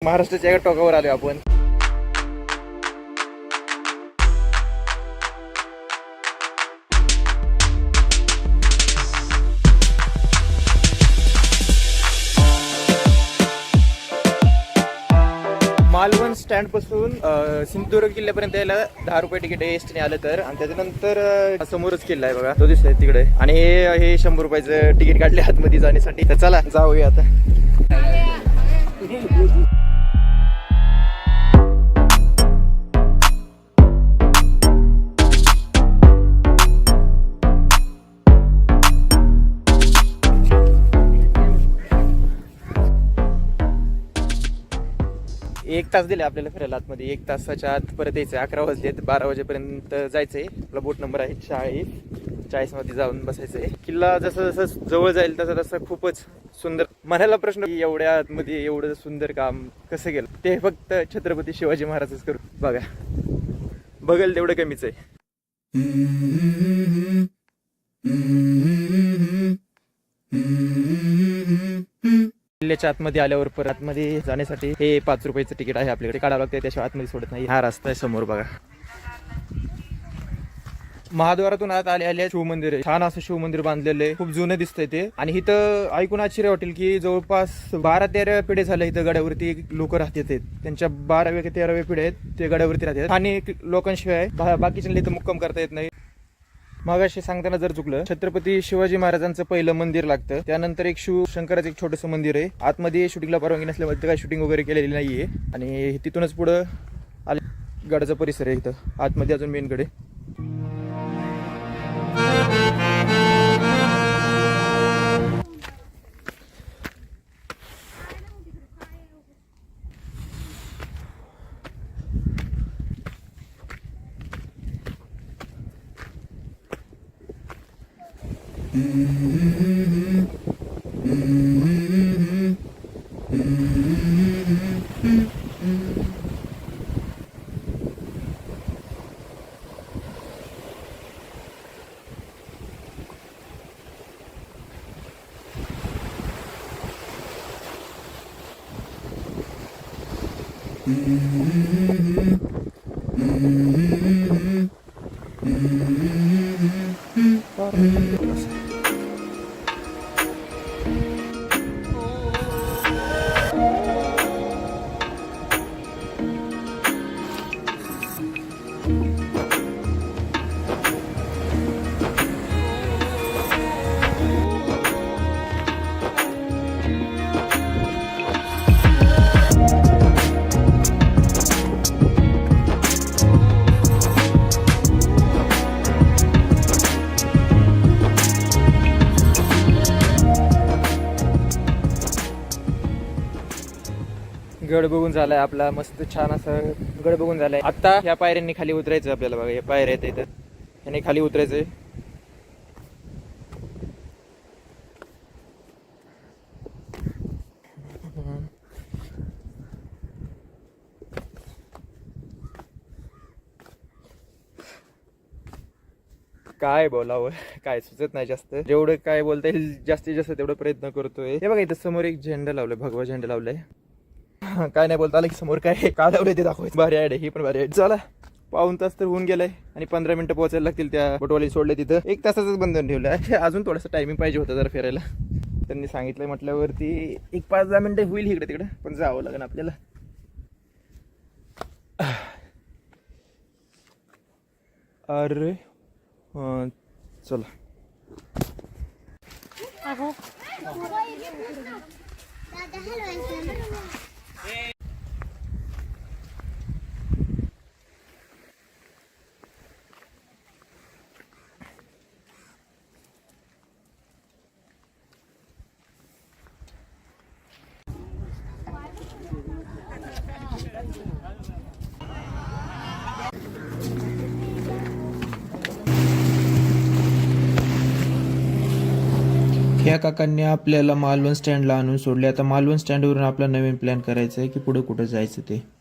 महाराष्ट्राच्या एका टोकावर आलो आपण. मालवण स्टँड पासून सिंधुदुर्ग किल्ल्यापर्यंत यायला 10 रुपये तिकीट आहे एसटीने आलं तर. आणि त्याच्यानंतर समोरच किल्ला आहे बघा, तो दिसतोय तिकडे. आणि हे 100 रुपयाचं तिकीट काढले आतमध्ये जाण्यासाठी. तर चला जाऊया आता. एक तास दिले आपल्याला फिरायला आतमध्ये. 1 तासाच्या आत परत यायचं. 11 वाजलेत, 12 वाजेपर्यंत जायचंय. आपला बोट नंबर आहे 40 मध्ये जाऊन बसायचंय. किल्ला जसं जसं जवळ जाईल तसं तसं खूपच सुंदर. म्हणायला प्रश्न एवढ्या आतमध्ये एवढं सुंदर काम कसं केलं, ते फक्त छत्रपती शिवाजी महाराजच करू. बघा, बघेल तेवढं कमीच आहे. किल्ल्याच्या आतमध्ये आल्यावर परत आतमध्ये जाण्यासाठी हे 5 रुपयाचं तिकीट आहे आपल्याकडे, काढावं लागतं. त्याशिवाय आतमध्ये सोडत नाही. हा रस्ता आहे समोर बघा. महाद्वारातून आत आले शिवमंदिर आहे. छान असं शिवमंदिर बांधलेलं आहे, खूप जुनं दिसतंय ते. आणि इथं ऐकून आश्चर्य वाटेल की जवळपास 12-13 पिढ्या झाल्या इथं गड्यावरती लोक राहतात. त्यांच्या 12व्या की 13व्या पिढ्या आहेत ते गड्यावरती राहतात. आणि लोकांशिवाय बाकीच्या इथं मुक्काम करता येत नाही. मगाशी सांगताना जर चुकलं, छत्रपती शिवाजी महाराजांचं पहिलं मंदिर लागतं. त्यानंतर एक शंकराचं एक छोटंसं मंदिर आहे. आतमध्ये शूटिंगला परवानगी नसल्यामुळे काही शूटिंग वगैरे केलेली नाहीये. आणि तिथूनच पुढं आले गडाचा परिसर आहे. इथं आतमध्ये अजून मेन गड आहे. गड बघून झालाय आपला, मस्त छान असं गड बघून झालाय. आता ह्या पायऱ्यांनी खाली उतरायचं आपल्याला. बघा या पायऱ्या आहेत इथं, ह्याने खाली उतरायचंय. काय बोलावं, काय सुचत नाही जास्त. जेवढं काय बोलता येईल जास्तीत जास्त तेवढा प्रयत्न करतोय. हे बघा इथं समोर एक झेंडा लावलाय, भगवा झेंडा लावलाय. काय नाही बोलता आलं की समोर काय का लावलंय ते दाखवायचं. भारी आहे, ही पण भारी आहे. चला, पाऊण तास तर होऊन गेलाय आणि 15 मिनिटं पोहोचायला लागतील. त्या बोटवाली सोडले तिथं. 1 तासाचंच बंधन ठेवलं. अजून थोडंसं टायमिंग पाहिजे होतं जरा फिरायला. त्यांनी सांगितलंय म्हटल्यावरती एक 5-10 मिनिटं होईल इकडे तिकडे, पण जावं लागेल आपल्याला. अरे चला. ह्या काकांनी आपल्याला मालवण स्टँडला आणून सोडले. आता मालवण स्टँडवरून आपला नवीन प्लॅन करायचा आहे की पुढे कुठं जायचं ते.